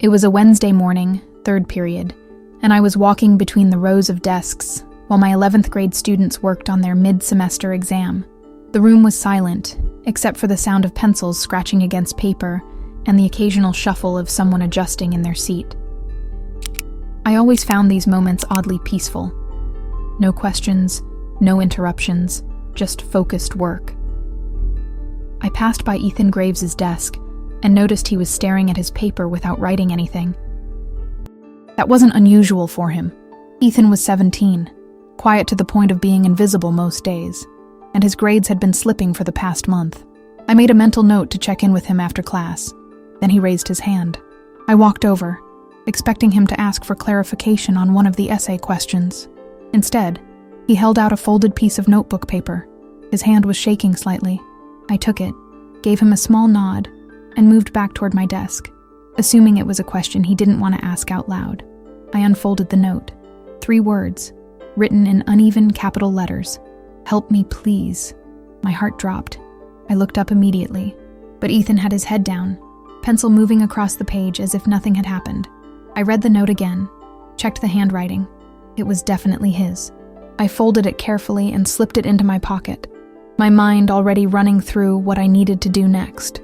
It was a Wednesday morning, third period, and I was walking between the rows of desks while my 11th grade students worked on their mid-semester exam. The room was silent, except for the sound of pencils scratching against paper and the occasional shuffle of someone adjusting in their seat. I always found these moments oddly peaceful. No questions, no interruptions, just focused work. I passed by Ethan Graves' desk and noticed he was staring at his paper without writing anything. That wasn't unusual for him. Ethan was 17, quiet to the point of being invisible most days, and his grades had been slipping for the past month. I made a mental note to check in with him after class. Then he raised his hand. I walked over, expecting him to ask for clarification on one of the essay questions. Instead, he held out a folded piece of notebook paper. His hand was shaking slightly. I took it, gave him a small nod, and moved back toward my desk, assuming it was a question he didn't want to ask out loud. I unfolded the note. 3 words, written in uneven capital letters. "Help me, please." My heart dropped. I looked up immediately, but Ethan had his head down, pencil moving across the page as if nothing had happened. I read the note again, checked the handwriting. It was definitely his. I folded it carefully and slipped it into my pocket, my mind already running through what I needed to do next.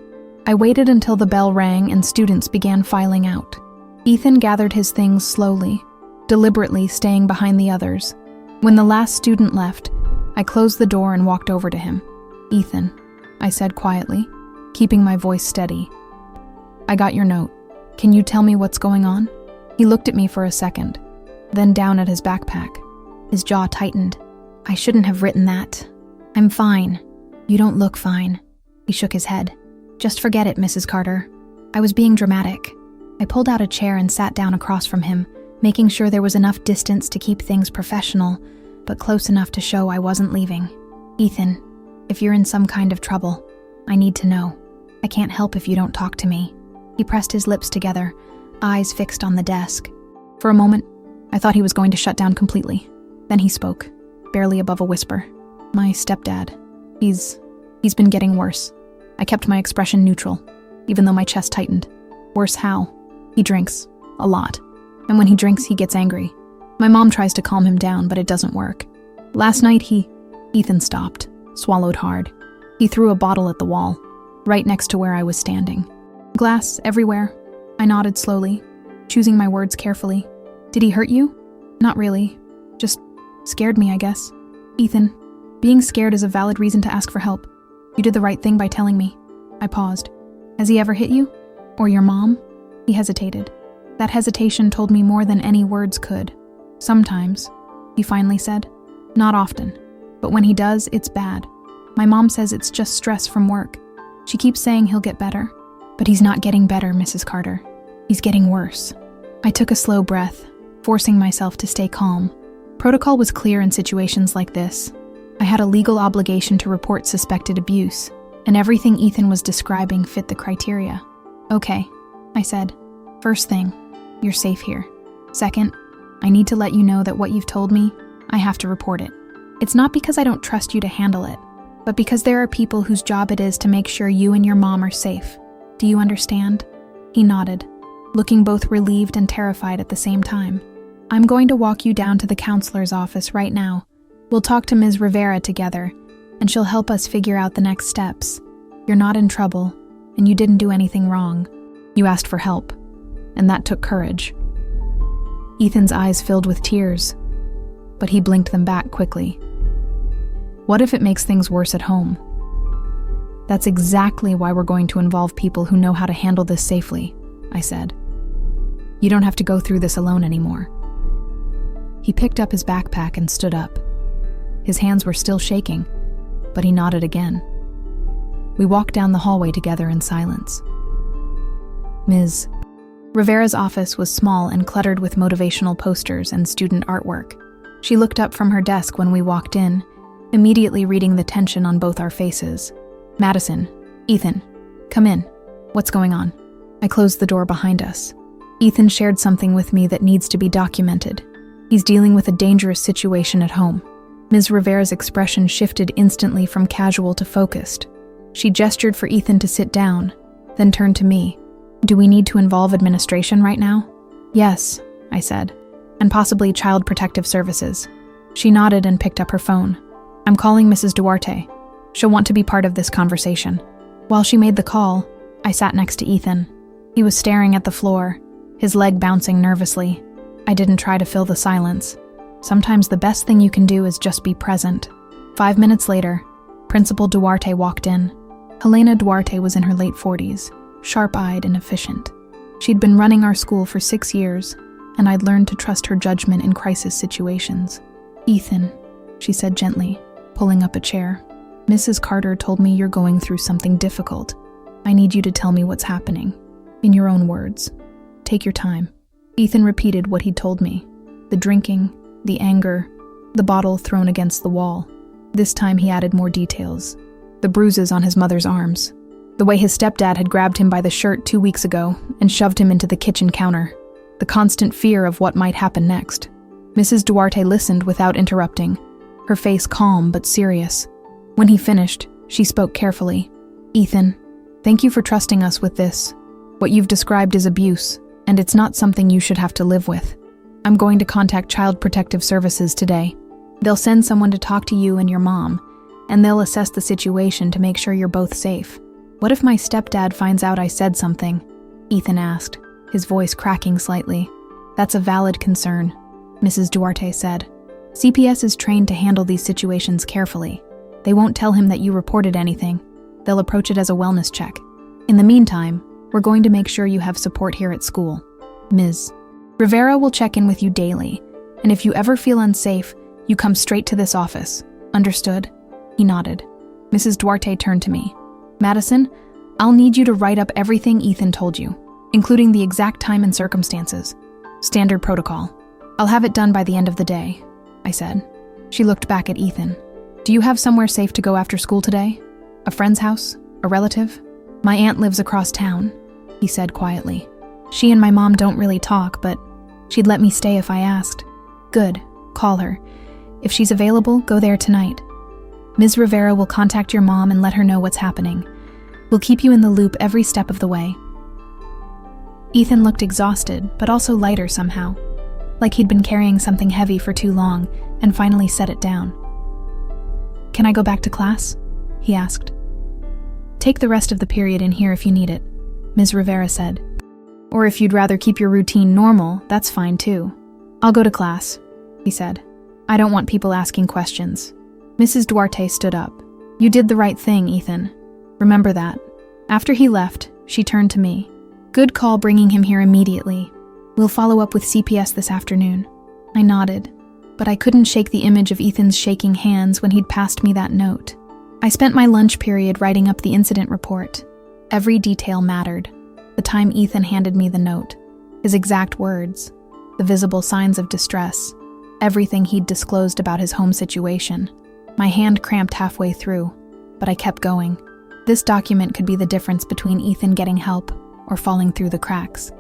I waited until the bell rang and students began filing out. Ethan gathered his things slowly, deliberately staying behind the others. When the last student left, I closed the door and walked over to him. "Ethan," I said quietly, keeping my voice steady. "I got your note. Can you tell me what's going on?" He looked at me for a second, then down at his backpack. His jaw tightened. "I shouldn't have written that. I'm fine." "You don't look fine." He shook his head. "Just forget it, Mrs. Carter. I was being dramatic." I pulled out a chair and sat down across from him, making sure there was enough distance to keep things professional, but close enough to show I wasn't leaving. "Ethan, if you're in some kind of trouble, I need to know. I can't help if you don't talk to me." He pressed his lips together, eyes fixed on the desk. For a moment, I thought he was going to shut down completely. Then he spoke, barely above a whisper. "My stepdad. He's been getting worse." I kept my expression neutral, even though my chest tightened. "Worse how?" "He drinks. A lot. And when he drinks, he gets angry. My mom tries to calm him down, but it doesn't work. Last night Ethan stopped, swallowed hard. He threw a bottle at the wall, right next to where I was standing. Glass everywhere. I nodded slowly, choosing my words carefully. "Did he hurt you?" "Not really. Just scared me, I guess." "Ethan, being scared is a valid reason to ask for help. You did the right thing by telling me." I paused. "Has he ever hit you? Or your mom?" He hesitated. That hesitation told me more than any words could. "Sometimes," he finally said. "Not often. But when he does, it's bad. My mom says it's just stress from work. She keeps saying he'll get better. But he's not getting better, Mrs. Carter. He's getting worse." I took a slow breath, forcing myself to stay calm. Protocol was clear in situations like this. I had a legal obligation to report suspected abuse, and everything Ethan was describing fit the criteria. "Okay," I said. "First thing, you're safe here. Second, I need to let you know that what you've told me, I have to report it. It's not because I don't trust you to handle it, but because there are people whose job it is to make sure you and your mom are safe. Do you understand?" He nodded, looking both relieved and terrified at the same time. "I'm going to walk you down to the counselor's office right now. We'll talk to Ms. Rivera together, and she'll help us figure out the next steps. You're not in trouble, and you didn't do anything wrong. You asked for help, and that took courage." Ethan's eyes filled with tears, but he blinked them back quickly. "What if it makes things worse at home?" "That's exactly why we're going to involve people who know how to handle this safely," I said. "You don't have to go through this alone anymore." He picked up his backpack and stood up. His hands were still shaking, but he nodded again. We walked down the hallway together in silence. Ms. Rivera's office was small and cluttered with motivational posters and student artwork. She looked up from her desk when we walked in, immediately reading the tension on both our faces. "Madison, Ethan, come in. What's going on?" I closed the door behind us. "Ethan shared something with me that needs to be documented. He's dealing with a dangerous situation at home." Ms. Rivera's expression shifted instantly from casual to focused. She gestured for Ethan to sit down, then turned to me. Do we need to involve administration right now? Yes, I said, and possibly Child Protective Services. She nodded and picked up her phone. I'm calling Mrs. Duarte. She'll want to be part of this conversation. While she made the call, I sat next to Ethan. He was staring at the floor, his leg bouncing nervously. I didn't try to fill the silence. Sometimes the best thing you can do is just be present. 5 minutes later, Principal Duarte walked in. Helena Duarte was in her late 40s, sharp-eyed and efficient. She'd been running our school for 6 years, and I'd learned to trust her judgment in crisis situations. Ethan, she said gently, pulling up a chair. Mrs. Carter told me you're going through something difficult. I need you to tell me what's happening. In your own words. Take your time. Ethan repeated what he'd told me. The drinking, the anger, the bottle thrown against the wall. This time he added more details. The bruises on his mother's arms. The way his stepdad had grabbed him by the shirt 2 weeks ago and shoved him into the kitchen counter. The constant fear of what might happen next. Mrs. Duarte listened without interrupting, her face calm but serious. When he finished, she spoke carefully. Ethan, thank you for trusting us with this. What you've described is abuse, and it's not something you should have to live with. I'm going to contact Child Protective Services today. They'll send someone to talk to you and your mom, and they'll assess the situation to make sure you're both safe. What if my stepdad finds out I said something? Ethan asked, his voice cracking slightly. That's a valid concern, Mrs. Duarte said. CPS is trained to handle these situations carefully. They won't tell him that you reported anything. They'll approach it as a wellness check. In the meantime, we're going to make sure you have support here at school. Ms. Rivera will check in with you daily, and if you ever feel unsafe, you come straight to this office. Understood? He nodded. Mrs. Duarte turned to me. Madison, I'll need you to write up everything Ethan told you, including the exact time and circumstances. Standard protocol. I'll have it done by the end of the day, I said. She looked back at Ethan. Do you have somewhere safe to go after school today? A friend's house? A relative? My aunt lives across town, he said quietly. She and my mom don't really talk, but she'd let me stay if I asked. Good, call her. If she's available, go there tonight. Ms. Rivera will contact your mom and let her know what's happening. We'll keep you in the loop every step of the way. Ethan looked exhausted, but also lighter somehow, like he'd been carrying something heavy for too long and finally set it down. Can I go back to class? He asked. Take the rest of the period in here if you need it, Ms. Rivera said. Or if you'd rather keep your routine normal, that's fine too. I'll go to class, he said. I don't want people asking questions. Mrs. Duarte stood up. You did the right thing, Ethan. Remember that. After he left, she turned to me. Good call bringing him here immediately. We'll follow up with CPS this afternoon. I nodded, but I couldn't shake the image of Ethan's shaking hands when he'd passed me that note. I spent my lunch period writing up the incident report. Every detail mattered. The time Ethan handed me the note, his exact words, the visible signs of distress, everything he'd disclosed about his home situation. My hand cramped halfway through, but I kept going. This document could be the difference between Ethan getting help or falling through the cracks.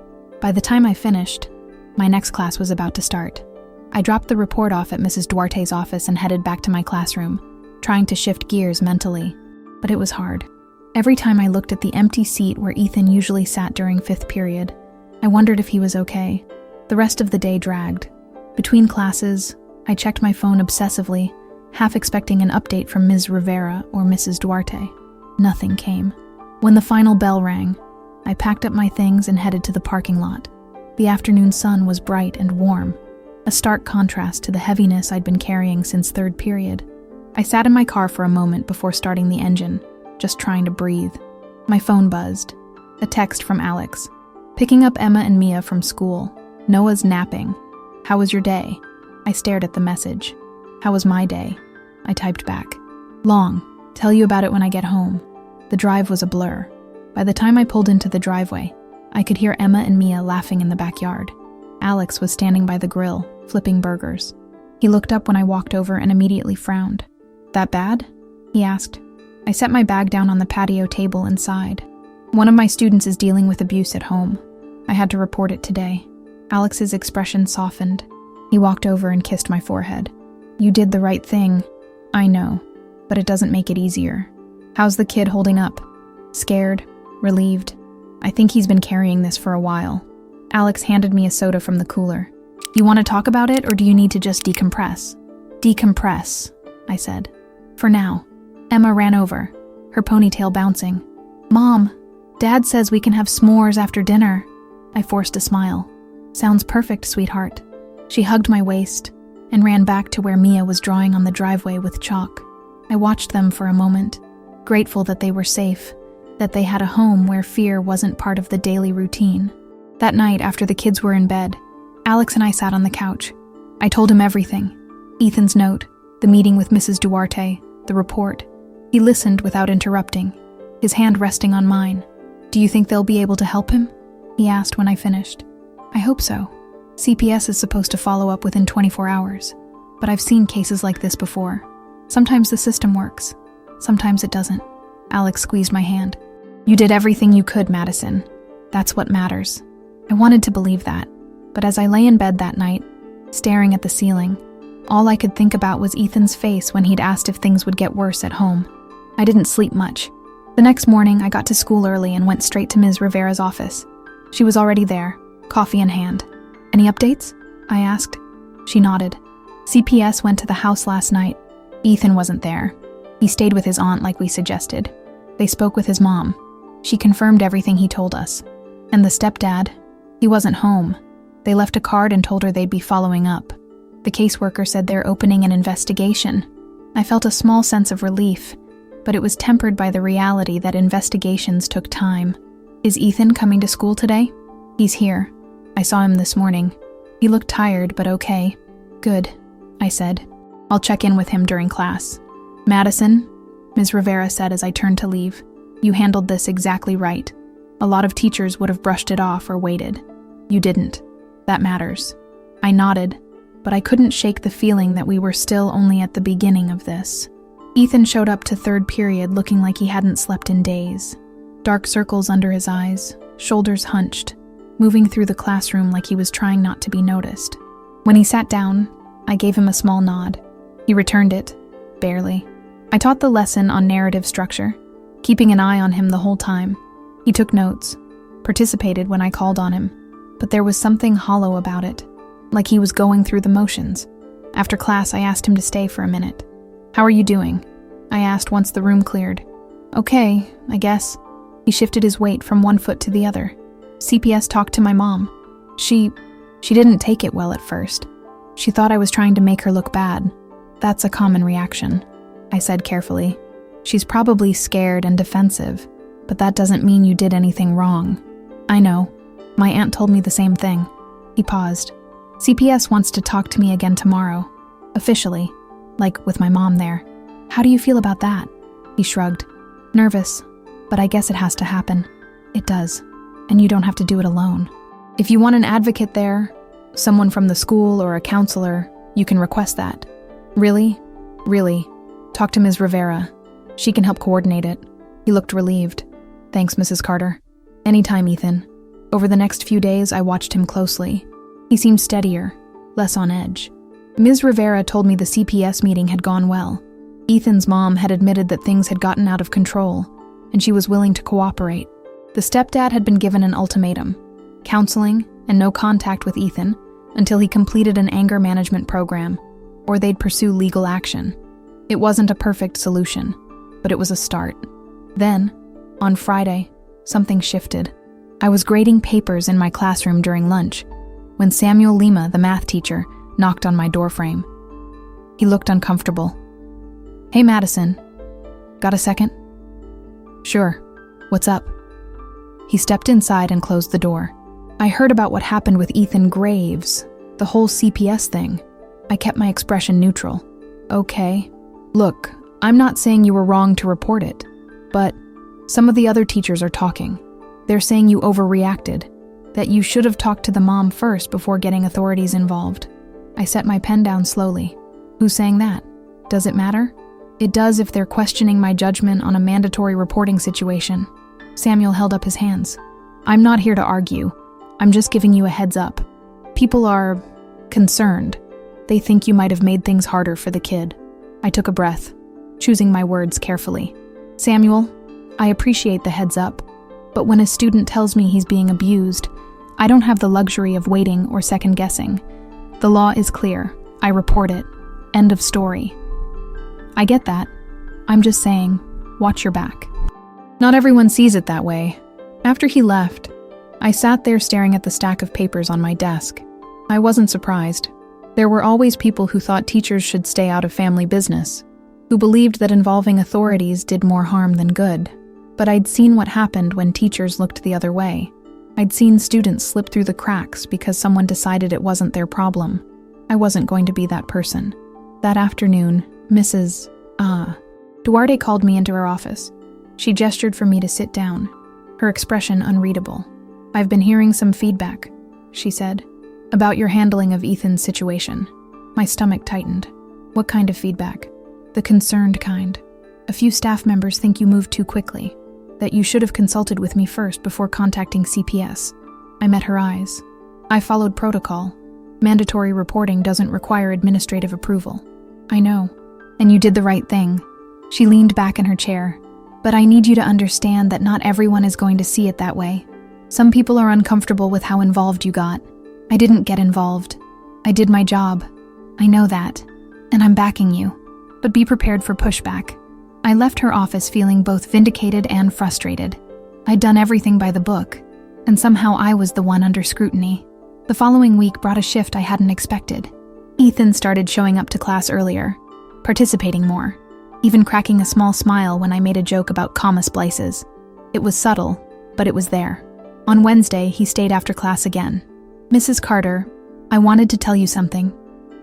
By the time I finished, my next class was about to start. I dropped the report off at Mrs. Duarte's office and headed back to my classroom, trying to shift gears mentally, but it was hard. Every time I looked at the empty seat where Ethan usually sat during 5th period, I wondered if he was okay. The rest of the day dragged. Between classes, I checked my phone obsessively, half expecting an update from Ms. Rivera or Mrs. Duarte. Nothing came. When the final bell rang, I packed up my things and headed to the parking lot. The afternoon sun was bright and warm, a stark contrast to the heaviness I'd been carrying since 3rd period. I sat in my car for a moment before starting the engine, just trying to breathe. My phone buzzed. A text from Alex. Picking up Emma and Mia from school. Noah's napping. How was your day? I stared at the message. How was my day? I typed back. Long. Tell you about it when I get home. The drive was a blur. By the time I pulled into the driveway, I could hear Emma and Mia laughing in the backyard. Alex was standing by the grill, flipping burgers. He looked up when I walked over and immediately frowned. That bad? He asked. I set my bag down on the patio table and sighed. One of my students is dealing with abuse at home. I had to report it today. Alex's expression softened. He walked over and kissed my forehead. You did the right thing. I know, but it doesn't make it easier. How's the kid holding up? Scared? Relieved? I think he's been carrying this for a while. Alex handed me a soda from the cooler. You want to talk about it, or do you need to just decompress? Decompress, I said. For now. Emma ran over, her ponytail bouncing. Mom, Dad says we can have s'mores after dinner. I forced a smile. Sounds perfect, sweetheart. She hugged my waist and ran back to where Mia was drawing on the driveway with chalk. I watched them for a moment, grateful that they were safe, that they had a home where fear wasn't part of the daily routine. That night, after the kids were in bed, Alex and I sat on the couch. I told him everything. Ethan's note, the meeting with Mrs. Duarte, the report. He listened without interrupting, his hand resting on mine. Do you think they'll be able to help him? He asked when I finished. I hope so. CPS is supposed to follow up within 24 hours, but I've seen cases like this before. Sometimes the system works, sometimes it doesn't. Alex squeezed my hand. You did everything you could, Madison. That's what matters. I wanted to believe that, but as I lay in bed that night, staring at the ceiling, all I could think about was Ethan's face when he'd asked if things would get worse at home. I didn't sleep much. The next morning, I got to school early and went straight to Ms. Rivera's office. She was already there, coffee in hand. Any updates? I asked. She nodded. CPS went to the house last night. Ethan wasn't there. He stayed with his aunt like we suggested. They spoke with his mom. She confirmed everything he told us. And the stepdad? He wasn't home. They left a card and told her they'd be following up. The caseworker said they're opening an investigation. I felt a small sense of relief, but it was tempered by the reality that investigations took time. Is Ethan coming to school today? He's here. I saw him this morning. He looked tired, but okay. Good, I said. I'll check in with him during class. Madison, Ms. Rivera said as I turned to leave, you handled this exactly right. A lot of teachers would have brushed it off or waited. You didn't. That matters. I nodded, but I couldn't shake the feeling that we were still only at the beginning of this. Ethan showed up to third period looking like he hadn't slept in days. Dark circles under his eyes, shoulders hunched, moving through the classroom like he was trying not to be noticed. When he sat down, I gave him a small nod. He returned it, barely. I taught the lesson on narrative structure, keeping an eye on him the whole time. He took notes, participated when I called on him, but there was something hollow about it, like he was going through the motions. After class, I asked him to stay for a minute. How are you doing? I asked once the room cleared. Okay, I guess. He shifted his weight from one foot to the other. CPS talked to my mom. She didn't take it well at first. She thought I was trying to make her look bad. That's a common reaction, I said carefully. She's probably scared and defensive, but that doesn't mean you did anything wrong. I know. My aunt told me the same thing. He paused. CPS wants to talk to me again tomorrow. Officially. Like with my mom there. How do you feel about that? He shrugged. Nervous, but I guess it has to happen. It does. And you don't have to do it alone. If you want an advocate there, someone from the school or a counselor, you can request that. Really? Really. Talk to Ms. Rivera. She can help coordinate it. He looked relieved. Thanks, Mrs. Carter. Anytime, Ethan. Over the next few days, I watched him closely. He seemed steadier, less on edge. Ms. Rivera told me the CPS meeting had gone well. Ethan's mom had admitted that things had gotten out of control, and she was willing to cooperate. The stepdad had been given an ultimatum, counseling and no contact with Ethan until he completed an anger management program, or they'd pursue legal action. It wasn't a perfect solution, but it was a start. Then, on Friday, something shifted. I was grading papers in my classroom during lunch when Samuel Lima, the math teacher, knocked on my doorframe. He looked uncomfortable. Hey, Madison. Got a second? Sure. What's up? He stepped inside and closed the door. I heard about what happened with Ethan Graves, the whole CPS thing. I kept my expression neutral. Okay. Look, I'm not saying you were wrong to report it, but some of the other teachers are talking. They're saying you overreacted, that you should have talked to the mom first before getting authorities involved. I set my pen down slowly. Who's saying that? Does it matter? It does if they're questioning my judgment on a mandatory reporting situation. Samuel held up his hands. I'm not here to argue. I'm just giving you a heads up. People are concerned. They think you might have made things harder for the kid. I took a breath, choosing my words carefully. Samuel, I appreciate the heads up, But when a student tells me he's being abused, I don't have the luxury of waiting or second-guessing. The law is clear. I report it. End of story. I get that. I'm just saying, watch your back. Not everyone sees it that way. After he left, I sat there staring at the stack of papers on my desk. I wasn't surprised. There were always people who thought teachers should stay out of family business, who believed that involving authorities did more harm than good. But I'd seen what happened when teachers looked the other way. I'd seen students slip through the cracks because someone decided it wasn't their problem. I wasn't going to be that person. That afternoon, Mrs. Duarte called me into her office. She gestured for me to sit down, her expression unreadable. "I've been hearing some feedback," she said, "about your handling of Ethan's situation." My stomach tightened. "What kind of feedback?" "The concerned kind. A few staff members think you moved too quickly, that you should have consulted with me first before contacting CPS." I met her eyes. "I followed protocol. Mandatory reporting doesn't require administrative approval." "I know. And you did the right thing." She leaned back in her chair. "But I need you to understand that not everyone is going to see it that way. Some people are uncomfortable with how involved you got. I didn't get involved. I did my job. I know that. And I'm backing you. But be prepared for pushback." I left her office feeling both vindicated and frustrated. I'd done everything by the book, and somehow I was the one under scrutiny. The following week brought a shift I hadn't expected. Ethan started showing up to class earlier, participating more, even cracking a small smile when I made a joke about comma splices. It was subtle, but it was there. On Wednesday, he stayed after class again. "Mrs. Carter, I wanted to tell you something."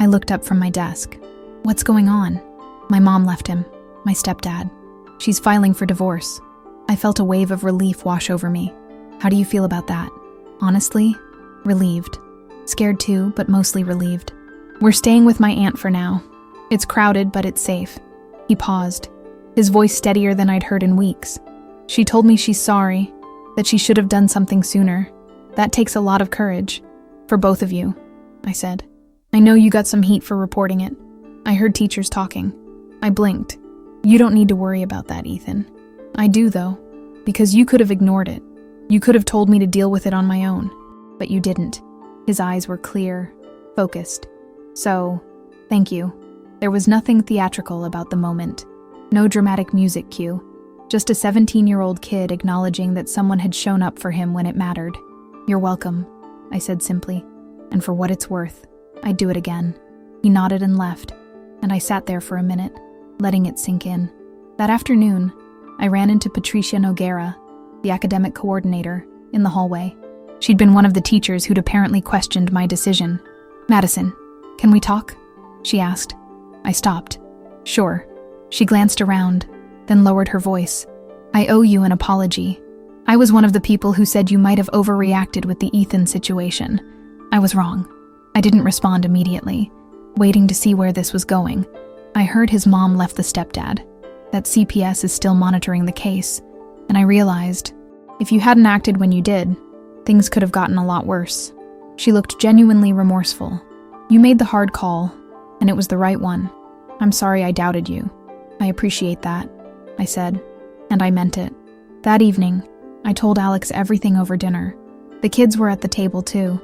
I looked up from my desk. "What's going on?" My mom left him, my stepdad. "She's filing for divorce." I felt a wave of relief wash over me. "How do you feel about that?" "Honestly, relieved. Scared too, but mostly relieved. We're staying with my aunt for now. It's crowded, but it's safe." He paused, his voice steadier than I'd heard in weeks. "She told me she's sorry, that she should have done something sooner. That takes a lot of courage. For both of you," I said. "I know you got some heat for reporting it. I heard teachers talking." I blinked. "You don't need to worry about that, Ethan." "I do, though, because you could have ignored it. You could have told me to deal with it on my own. But you didn't." His eyes were clear, focused. "So, thank you." There was nothing theatrical about the moment. No dramatic music cue. Just a 17-year-old kid acknowledging that someone had shown up for him when it mattered. "You're welcome," I said simply. "And for what it's worth, I'd do it again." He nodded and left, and I sat there for a minute, letting it sink in. That afternoon, I ran into Patricia Noguera, the academic coordinator, in the hallway. She'd been one of the teachers who'd apparently questioned my decision. "Madison, can we talk?" she asked. I stopped. "Sure." She glanced around, then lowered her voice. "I owe you an apology. I was one of the people who said you might have overreacted with the Ethan situation. I was wrong." I didn't respond immediately, waiting to see where this was going. I heard his mom left the stepdad, that CPS is still monitoring the case, and I realized, if you hadn't acted when you did, things could have gotten a lot worse. She looked genuinely remorseful. "You made the hard call, and it was the right one. I'm sorry I doubted you." "I appreciate that," I said, and I meant it. That evening, I told Alex everything over dinner. The kids were at the table too,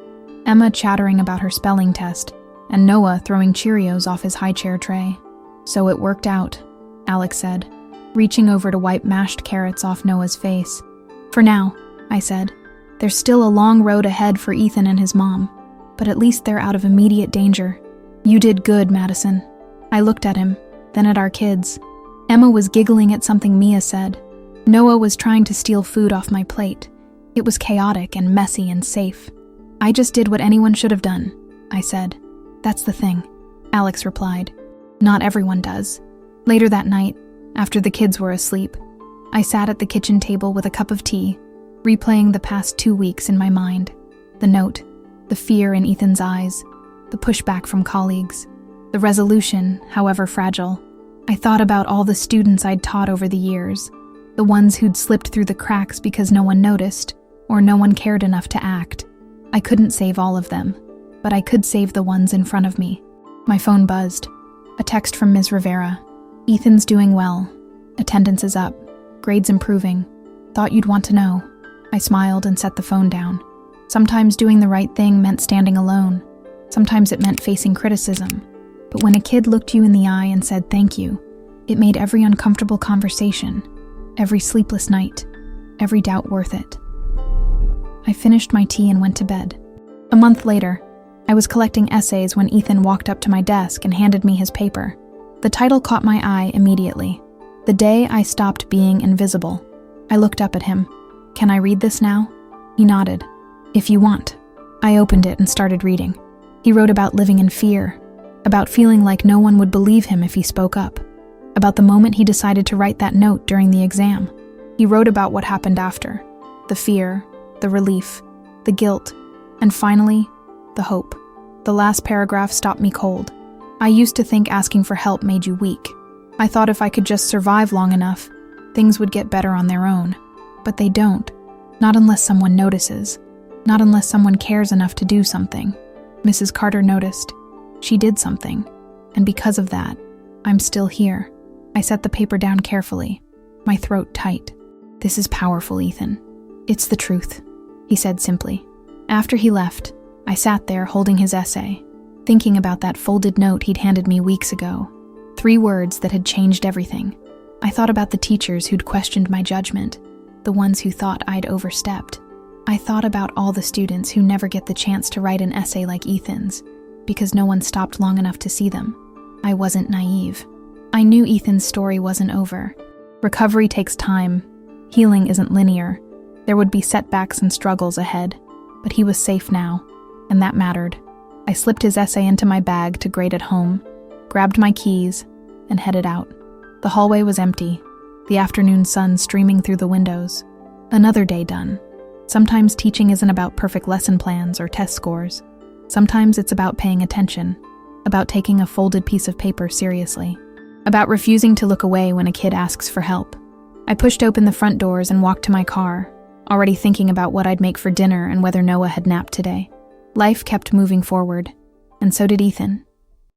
Emma chattering about her spelling test, and Noah throwing Cheerios off his high chair tray. "So it worked out," Alex said, reaching over to wipe mashed carrots off Noah's face. "For now," I said. "There's still a long road ahead for Ethan and his mom, but at least they're out of immediate danger." "You did good, Madison." I looked at him, then at our kids. Emma was giggling at something Mia said. Noah was trying to steal food off my plate. It was chaotic and messy and safe. "I just did what anyone should have done," I said. "That's the thing," Alex replied. "Not everyone does." Later that night, after the kids were asleep, I sat at the kitchen table with a cup of tea, replaying the past 2 weeks in my mind. The note, the fear in Ethan's eyes, the pushback from colleagues, the resolution, however fragile. I thought about all the students I'd taught over the years, the ones who'd slipped through the cracks because no one noticed, or no one cared enough to act. I couldn't save all of them, but I could save the ones in front of me. My phone buzzed. A text from Ms. Rivera. "Ethan's doing well. Attendance is up. Grades improving. Thought you'd want to know." I smiled and set the phone down. Sometimes doing the right thing meant standing alone. Sometimes it meant facing criticism. But when a kid looked you in the eye and said thank you, it made every uncomfortable conversation, every sleepless night, every doubt worth it. I finished my tea and went to bed. A month later, I was collecting essays when Ethan walked up to my desk and handed me his paper. The title caught my eye immediately. The Day I Stopped Being Invisible. I looked up at him. "Can I read this now?" He nodded. "If you want." I opened it and started reading. He wrote about living in fear, about feeling like no one would believe him if he spoke up, about the moment he decided to write that note during the exam. He wrote about what happened after, the fear, the relief, the guilt, and finally, the hope. The last paragraph stopped me cold. I used to think asking for help made you weak. I thought if I could just survive long enough, things would get better on their own. But they don't. Not unless someone notices. Not unless someone cares enough to do something. Mrs. Carter noticed. She did something. And because of that, I'm still here. I set the paper down carefully, my throat tight. "This is powerful, Ethan. It's the truth," he said simply. After he left, I sat there holding his essay, thinking about that folded note he'd handed me weeks ago. 3 words that had changed everything. I thought about the teachers who'd questioned my judgment, the ones who thought I'd overstepped. I thought about all the students who never get the chance to write an essay like Ethan's, because no one stopped long enough to see them. I wasn't naive. I knew Ethan's story wasn't over. Recovery takes time. Healing isn't linear. There would be setbacks and struggles ahead, but he was safe now, and that mattered. I slipped his essay into my bag to grade at home, grabbed my keys, and headed out. The hallway was empty, the afternoon sun streaming through the windows. Another day done. Sometimes teaching isn't about perfect lesson plans or test scores. Sometimes it's about paying attention, about taking a folded piece of paper seriously, about refusing to look away when a kid asks for help. I pushed open the front doors and walked to my car, already thinking about what I'd make for dinner and whether Noah had napped today. Life kept moving forward, and so did Ethan.